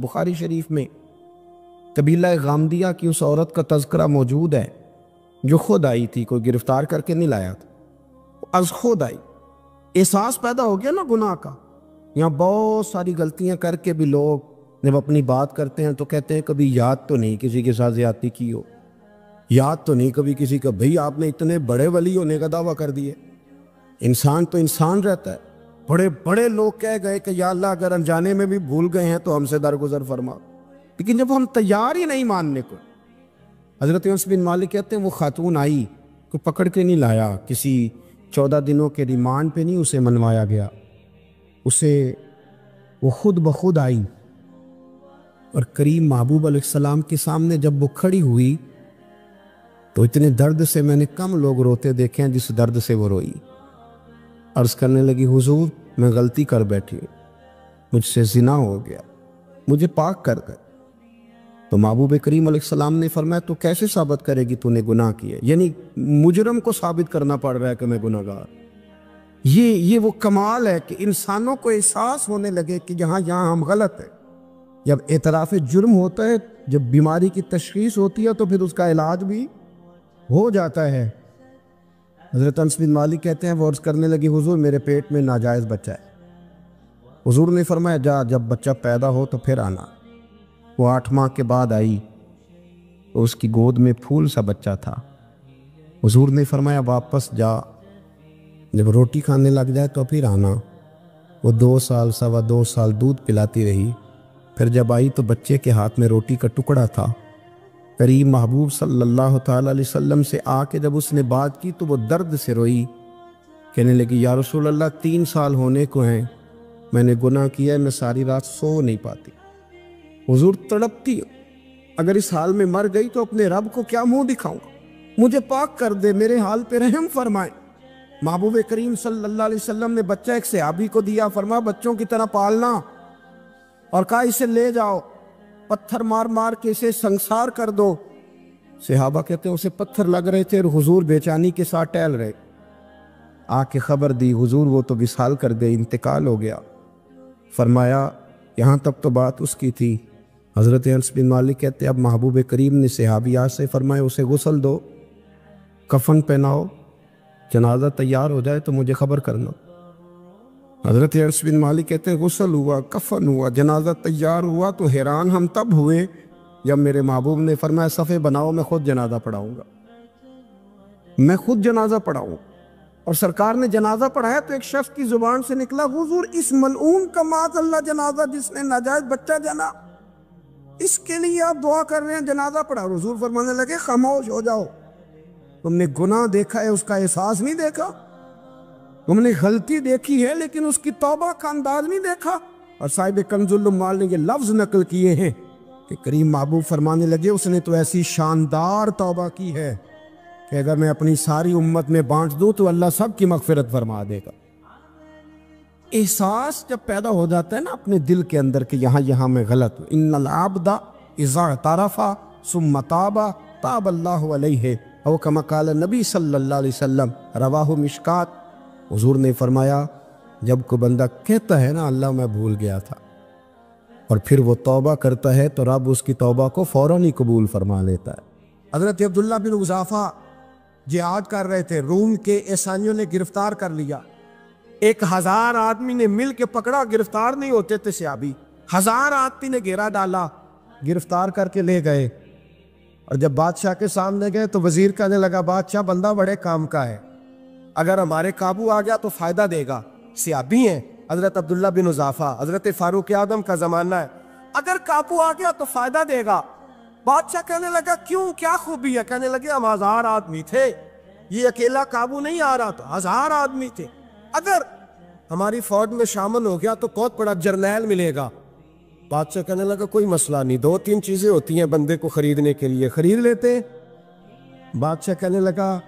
بخاری شریف میں قبیلہ غامدیہ کی اس عورت کا تذکرہ موجود ہے جو خود آئی تھی، کوئی گرفتار کر کے نہیں لایا تھا، از خود آئی۔ احساس پیدا ہو گیا نا گناہ کا۔ یہاں بہت ساری غلطیاں کر کے بھی لوگ جب اپنی بات کرتے ہیں تو کہتے ہیں کبھی یاد تو نہیں کسی کے ساتھ زیادتی کی ہو، یاد تو نہیں کبھی کسی کا، بھئی آپ نے اتنے بڑے ولی ہونے کا دعویٰ کر دیے۔ انسان تو انسان رہتا ہے۔ بڑے بڑے لوگ کہہ گئے کہ یا اللہ اگر انجانے میں بھی بھول گئے ہیں تو ہم سے درگزر فرما، لیکن جب ہم تیار ہی نہیں ماننے کو۔ حضرت انس بن مالک کہتے ہیں وہ خاتون آئی، کو پکڑ کے نہیں لایا، کسی 14 دنوں کے ریمانڈ پہ نہیں اسے منوایا گیا، اسے وہ خود بخود آئی اور کریم محبوب علیہ السلام کے سامنے جب وہ کھڑی ہوئی تو اتنے درد سے میں نے کم لوگ روتے دیکھے ہیں جس درد سے وہ روئی۔ عرض کرنے لگی حضور میں غلطی کر بیٹھی ہوں، مجھ سے زنا ہو گیا، مجھے پاک کر گئے۔ تو محبوب کریم علیہ السلام نے فرمایا تو کیسے ثابت کرے گی تو نے گناہ کیے؟ یعنی مجرم کو ثابت کرنا پڑ رہا ہے کہ میں گناہ گار۔ یہ وہ کمال ہے کہ انسانوں کو احساس ہونے لگے کہ یہاں ہم غلط ہیں۔ جب اعتراف جرم ہوتا ہے، جب بیماری کی تشخیص ہوتی ہے تو پھر اس کا علاج بھی ہو جاتا ہے۔ حضرت انس بن مالک کہتے ہیں وہ عرض کرنے لگی حضور میرے پیٹ میں ناجائز بچہ ہے۔ حضور نے فرمایا جا جب بچہ پیدا ہو تو پھر آنا۔ وہ 8 ماہ کے بعد آئی تو اس کی گود میں پھول سا بچہ تھا۔ حضور نے فرمایا واپس جا، جب روٹی کھانے لگ جائے تو پھر آنا۔ وہ 2 سال 2.25 سال دودھ پلاتی رہی، پھر جب آئی تو بچے کے ہاتھ میں روٹی کا ٹکڑا تھا۔ کریم محبوب صلی اللہ تعالی علیہ وسلم سے آ کے جب اس نے بات کی تو وہ درد سے روئی، کہنے لگی یا رسول اللہ 3 سال ہونے کو ہیں، میں نے گناہ کیا ہے، میں ساری رات سو نہیں پاتی۔ حضور تڑپتی اگر اس حال میں مر گئی تو اپنے رب کو کیا منہ دکھاؤں گا، مجھے پاک کر دے، میرے حال پہ رحم فرمائے۔ محبوب کریم صلی اللہ علیہ وسلم نے بچہ ایک صحابی کو دیا، فرمایا بچوں کی طرح پالنا، اور کہا اسے لے جاؤ، پتھر مار مار کے اسے سنسار کر دو۔ صحابہ کہتے ہیں اسے پتھر لگ رہے تھے اور حضور بے چینی کے ساتھ ٹہل رہے۔ آ کے خبر دی حضور وہ تو وصال کر گئے، انتقال ہو گیا۔ فرمایا یہاں تک تو بات اس کی تھی۔ حضرت انس بن مالک کہتے ہیں اب محبوب کریم نے صحابیات سے فرمایا اسے غسل دو، کفن پہناؤ، جنازہ تیار ہو جائے تو مجھے خبر کرنا۔ حضرت انس بن مالک کہتے ہیں غسل ہوا، کفن ہوا، جنازہ تیار ہوا تو حیران ہم تب ہوئے جب میرے محبوب نے فرمایا صفے بناؤ، میں خود جنازہ پڑھاؤں گا، میں خود جنازہ پڑھاؤں۔ اور سرکار نے جنازہ پڑھایا تو ایک شخص کی زبان سے نکلا حضور اس ملعون کا معاذ اللہ جنازہ جس نے ناجائز بچہ جنا، اس کے لیے آپ دعا کر رہے ہیں، جنازہ پڑھا۔ حضور فرمانے لگے خاموش ہو جاؤ، تم نے گناہ دیکھا ہے اس کا احساس نہیں دیکھا، تم نے غلطی دیکھی ہے لیکن اس کی توبہ کا انداز نہیں دیکھا۔ اور صاحب کنز العمال نے یہ لفظ نقل کیے ہیں کہ کریم محبوب فرمانے لگے اس نے تو ایسی شاندار توبہ کی ہے کہ اگر میں اپنی ساری امت میں بانٹ دوں تو اللہ سب کی مغفرت فرما دے گا۔ احساس جب پیدا ہو جاتا ہے نا اپنے دل کے اندر کہ یہاں میں غلط ہوں، ان العبد اذا اعترف ثم تاب تاب اللہ علیہ او کما قال نبی صلی اللہ علیہ وسلم، رواہ مشکات۔ حضور نے فرمایا جب کوئی بندہ کہتا ہے نا اللہ میں بھول گیا تھا اور پھر وہ توبہ کرتا ہے تو رب اس کی توبہ کو فوراً ہی قبول فرما لیتا ہے۔ حضرت عبداللہ بن حذافہ جہاد کر رہے تھے، روم کے عیسائیوں نے گرفتار کر لیا، 1000 آدمی نے مل کے پکڑا، گرفتار نہیں ہوتے تھے صحابی، 1000 آدمی نے گھیرا ڈالا، گرفتار کر کے لے گئے۔ اور جب بادشاہ کے سامنے گئے تو وزیر کہنے لگا بادشاہ بندہ بڑے کام کا ہے، اگر ہمارے قابو آ گیا تو فائدہ دے گا، صحابی ہیں حضرت عبداللہ بن حذافہ، حضرت فاروق اعظم کا زمانہ ہے، اگر قابو آ گیا تو فائدہ دے گا۔ بادشاہ کہنے لگا کیوں، کیا خوبی ہے؟ کہنے لگے ہم 1000 آدمی تھے، یہ اکیلا قابو نہیں آ رہا، تو 1000 آدمی تھے، اگر ہماری فوج میں شامل ہو گیا تو بہت بڑا جرنیل ملے گا۔ بادشاہ کہنے لگا کوئی مسئلہ نہیں، 2-3 چیزیں ہوتی ہیں بندے کو خریدنے کے لیے، خرید لیتے۔ بادشاہ کہنے لگا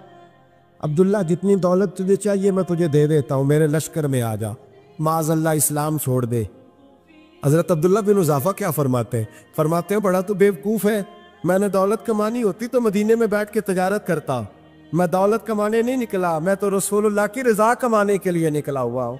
عبداللہ جتنی دولت تجھے چاہیے میں تجھے دے دیتا ہوں، میرے لشکر میں آ جا، معاذ اللہ اسلام چھوڑ دے۔ حضرت عبداللہ بن حذافہ کیا فرماتے ہیں بڑا تو بیوقوف ہے، میں نے دولت کمانی ہوتی تو مدینے میں بیٹھ کے تجارت کرتا، میں دولت کمانے نہیں نکلا، میں تو رسول اللہ کی رضا کمانے کے لیے نکلا ہوا ہوں۔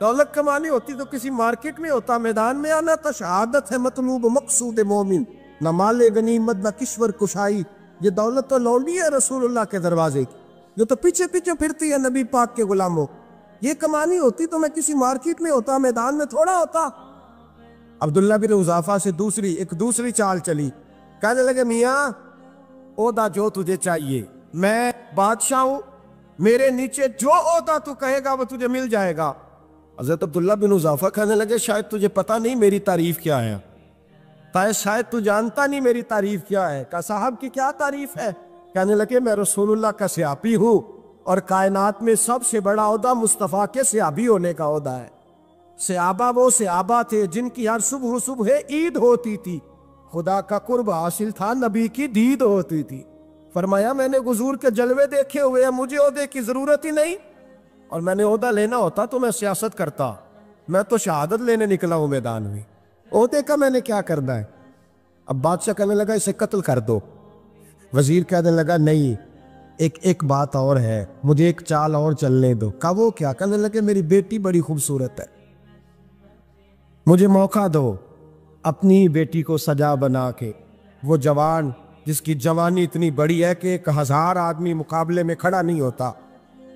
دولت کمانی ہوتی تو کسی مارکیٹ میں ہوتا، میدان میں آنا تو شہادت ہے مطلوب مقصود مومن، نہ مال غنیمت نہ کشور کشائی۔ یہ دولت تو لوٹی ہے رسول اللہ کے دروازے کی، جو تو پیچھے پیچھے پھرتی ہے نبی پاک کے غلاموں۔ یہ کمانی ہوتی تو میں کسی مارکیٹ میں ہوتا، میدان میں تھوڑا ہوتا۔ عبداللہ بن حذافہ سے ایک دوسری چال چلی، کہنے لگے میاں عہدہ جو تجھے چاہیے، میں بادشاہ ہوں، میرے نیچے جو عہدہ تو کہے گا وہ تجھے مل جائے گا۔ حضرت عبداللہ بن حذافہ کہنے لگے شاید تجھے پتہ نہیں میری تعریف کیا ہے، شاید تو جانتا نہیں میری تعریف کیا ہے۔ کہا صاحب کی کیا تعریف ہے؟ کہنے لگے میں رسول اللہ کا صحابی ہوں، اور کائنات میں سب سے بڑا عہدہ مصطفیٰ کے صحابی ہونے کا عہدہ ہے۔ صحابہ وہ صحابہ تھے جن کی ہر صبح عید ہوتی تھی، خدا کا قرب حاصل تھا، نبی کی دید ہوتی تھی۔ فرمایا میں نے حضور کے جلوے دیکھے ہوئے ہیں، مجھے عہدے کی ضرورت ہی نہیں، اور میں نے عہدہ لینا ہوتا تو میں سیاست کرتا، میں تو شہادت لینے نکلا ہوں میدان میں، عہدے کا میں نے کیا کرنا ہے؟ اب بادشاہ کہنے لگا اسے قتل کر دو۔ وزیر کہنے لگا نہیں، ایک بات اور ہے، مجھے ایک چال اور چلنے دو۔ کہا وہ کیا؟ کہنے لگے میری بیٹی بڑی خوبصورت ہے، مجھے موقع دو اپنی بیٹی کو سجا بنا کے، وہ جوان جس کی جوانی اتنی بڑی ہے کہ 1000 آدمی مقابلے میں کھڑا نہیں ہوتا،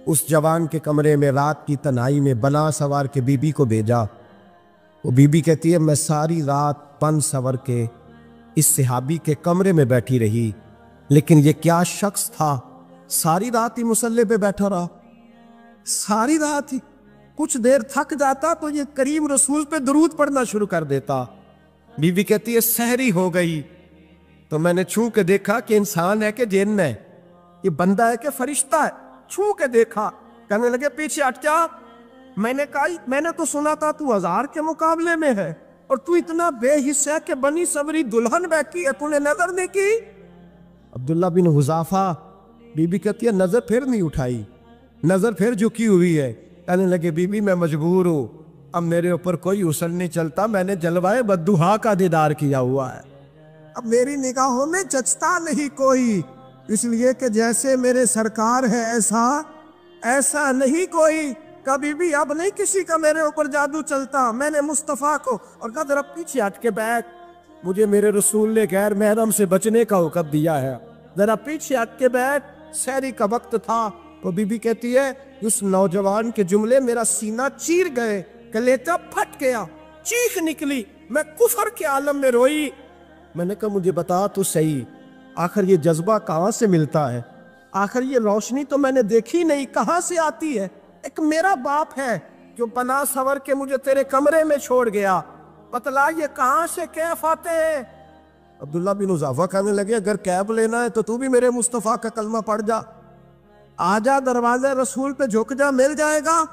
اس جوان کے کمرے میں رات کی تنہائی میں بنا سوار کے بی بی کو بھیجا۔ وہ بی بی کہتی ہے میں ساری رات بن سور کے اس صحابی کے کمرے میں بیٹھی رہی، لیکن یہ کیا شخص تھا، ساری رات ہی مسلح پہ بیٹھا رہا، ساری رات ہی، کچھ دیر تھک جاتا تو یہ کریم رسول پہ درود پڑھنا شروع کر دیتا۔ بی بی کہتی ہے سحری ہو گئی تو میں نے چھو کے دیکھا کہ انسان ہے کہ جن ہے، یہ بندہ ہے کہ فرشتہ ہے، چھو کے دیکھا۔ کہنے لگے پیچھے ہٹ جا۔ میں نے کہا میں نے تو سنا تھا تو 1000 کے مقابلے میں ہے، اور تو اتنا بے حصہ ہے کہ بنی صبری دلہن بیٹھی ہے، تو نے نظر نہیں کی؟ عبداللہ بن حذافہ، بی بی کہتی ہے نظر پھر نہیں اٹھائی، نظر پھر جھکی ہوئی ہے۔ کہنے لگے بی بی میں مجبور ہوں، اب میرے اوپر کوئی حسن نہیں چلتا، میں نے جلوائے بددہا کا دیدار کیا ہوا ہے، اب میری نگاہوں میں جچتا نہیں کوئی، اس لیے کہ جیسے میرے سرکار ہے ایسا نہیں کوئی، کبھی بھی اب نہیں کسی کا میرے اوپر جادو چلتا، میں نے مصطفیٰ کو، اور کہا ذرا پیچھے ہٹ کے بیٹھ، مجھے میرے رسول نے غیر محرم سے بچنے کا حکم دیا ہے، ذرا پیچھے ہٹ کے بیٹھ، سحری کا وقت تھا۔ تو بی بی کہتی ہے اس نوجوان کے جملے میرا سینہ چیر گئے، کلیجہ پھٹ گیا، چیخ نکلی، میں کفر کے عالم میں روئی۔ میں نے کہا مجھے بتا تو صحیح، آخر یہ جذبہ کہاں سے ملتا ہے، آخر یہ روشنی تو میں نے دیکھی نہیں، کہاں سے آتی ہے؟ ایک میرا باپ ہے جو بنا سور کے مجھے تیرے کمرے میں چھوڑ گیا، بتلا یہ کہاں سے کیف آتے ہیں؟ عبداللہ بن حذافہ کہنے لگے اگر کیف لینا ہے تو بھی میرے مصطفیٰ کا کلمہ پڑھ جا، آجا دروازے رسول پہ جھک جا، مل جائے گا۔